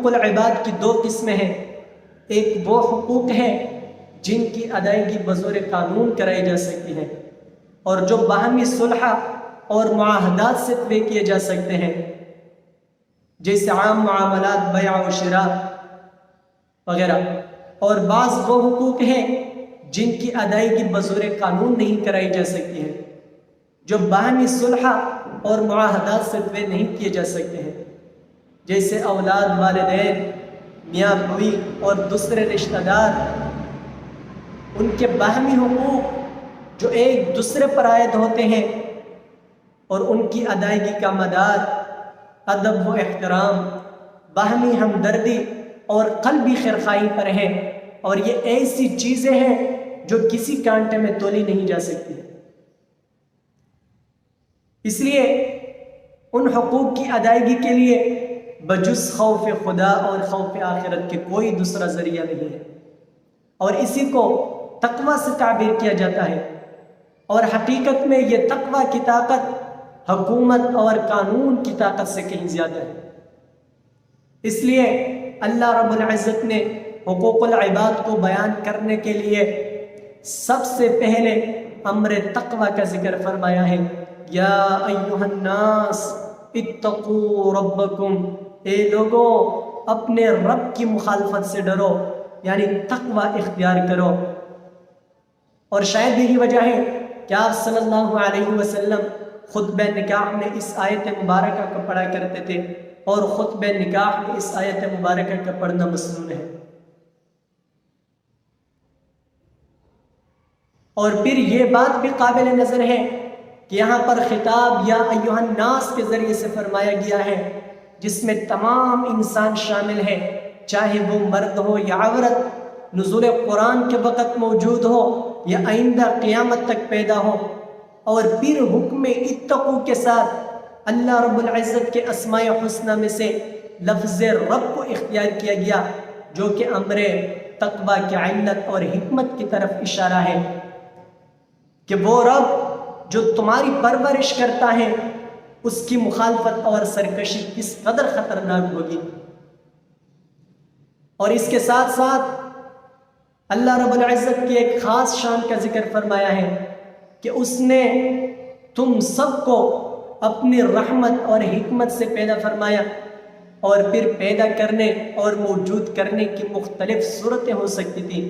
العباد کی دو قسمیں ہیں۔ ایک وہ حقوق ہیں جن کی ادائیگی بطور قانون کرائی جا سکتی ہے اور جو باہمی صلح اور معاہدات سے طے کیے جا سکتے ہیں، جیسے عام معاملات، بیع و شراء وغیرہ۔ اور بعض وہ حقوق ہیں جن کی ادائیگی بطور قانون نہیں کرائی جا سکتی ہے، جو باہمی صلح اور معاہدات سے طے نہیں کیے جا سکتے ہیں، جیسے اولاد، والدین، میاں بیوی اور دوسرے رشتہ دار۔ ان کے باہمی حقوق جو ایک دوسرے پر عائد ہوتے ہیں اور ان کی ادائیگی کا مدار ادب و احترام، باہمی ہمدردی اور قلبی خیرخواہی پر ہے، اور یہ ایسی چیزیں ہیں جو کسی کانٹے میں تولی نہیں جا سکتی۔ اس لیے ان حقوق کی ادائیگی کے لیے بجز خوف خدا اور خوف آخرت کے کوئی دوسرا ذریعہ نہیں ہے، اور اسی کو تقوی سے تعبیر کیا جاتا ہے، اور حقیقت میں یہ تقوی کی طاقت حکومت اور قانون کی طاقت سے کہیں زیادہ ہے۔ اس لیے اللہ رب العزت نے حقوق العباد کو بیان کرنے کے لیے سب سے پہلے امر تقوی کا ذکر فرمایا ہے۔ یا ایھا الناس اتقوا ربکم، اے لوگو اپنے رب کی مخالفت سے ڈرو، یعنی تقوی اختیار کرو۔ اور شاید یہی وجہ ہے کہ آپ صلی اللہ علیہ وسلم خطبہ نکاح میں اس آیت مبارکہ کو پڑھا کرتے تھے، اور خطبہ نکاح میں اس آیت مبارکہ کا پڑھنا مسنون ہے۔ اور پھر یہ بات بھی قابل نظر ہے کہ یہاں پر خطاب یا ایھا الناس کے ذریعے سے فرمایا گیا ہے، جس میں تمام انسان شامل ہے، چاہے وہ مرد ہو یا عورت، نزول قرآن کے وقت موجود ہو یا آئندہ قیامت تک پیدا ہو۔ اور پھر حکم اتقوا کے ساتھ اللہ رب العزت کے اسماء حسنہ میں سے لفظ رب کو اختیار کیا گیا، جو کہ امر تقوی کی علت اور حکمت کی طرف اشارہ ہے، کہ وہ رب جو تمہاری پرورش کرتا ہے، اس کی مخالفت اور سرکشی کس قدر خطرناک ہوگی۔ اور اس کے ساتھ ساتھ اللہ رب العزت کی ایک خاص شان کا ذکر فرمایا ہے کہ اس نے تم سب کو اپنی رحمت اور حکمت سے پیدا فرمایا، اور پھر پیدا کرنے اور موجود کرنے کی مختلف صورتیں ہو سکتی تھیں،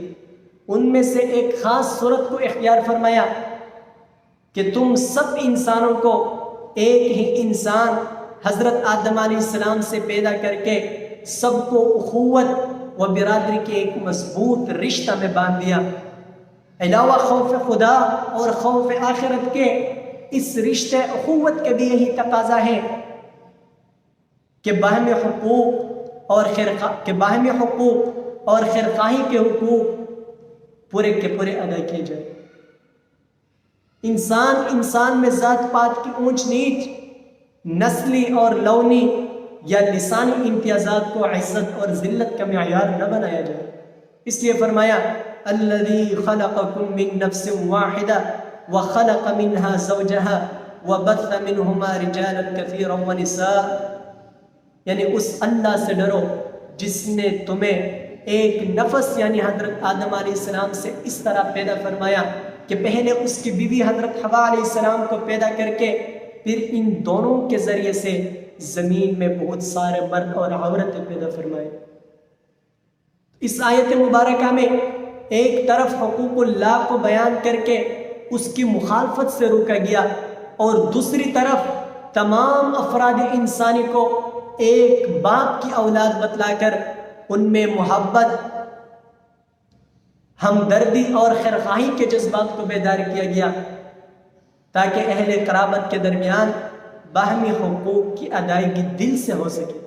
ان میں سے ایک خاص صورت کو اختیار فرمایا کہ تم سب انسانوں کو ایک ہی انسان حضرت آدم علیہ السلام سے پیدا کر کے سب کو اخوت و برادری کے ایک مضبوط رشتہ میں باندھ دیا۔ علاوہ خوف خدا اور خوف آخرت کے اس رشتہ اخوت کے بھی یہی تقاضا ہے کہ باہمی حقوق اور خیرخواہی کے حقوق پورے کے پورے ادا کیے جائیں۔ انسان میں ذات پات کی اونچ نیچ، نسلی اور لونی یا لسانی امتیازات کو عزت اور ذلت کا معیار نہ بنایا جائے۔ اس لیے فرمایا الذی خلقکم من نفس واحدہ وخلق منها زوجها وبث منهما رجالا كثيرا ونساء، یعنی اس اللہ سے ڈرو جس نے تمہیں ایک نفس یعنی حضرت آدم علیہ السلام سے اس طرح پیدا فرمایا کہ پہلے اس کی بیوی حضرت حوا علیہ السلام کو پیدا کر کے پھر ان دونوں کے ذریعے سے زمین میں بہت سارے مرد اور عورتیں پیدا فرمائے۔ اس آیت مبارکہ میں ایک طرف حقوق اللہ کو بیان کر کے اس کی مخالفت سے روکا گیا، اور دوسری طرف تمام افراد انسانی کو ایک باپ کی اولاد بتلا کر ان میں محبت، ہمدردی اور خیرخواہی کے جذبات کو بیدار کیا گیا، تاکہ اہل قرابت کے درمیان باہمی حقوق کی ادائیگی دل سے ہو سکے۔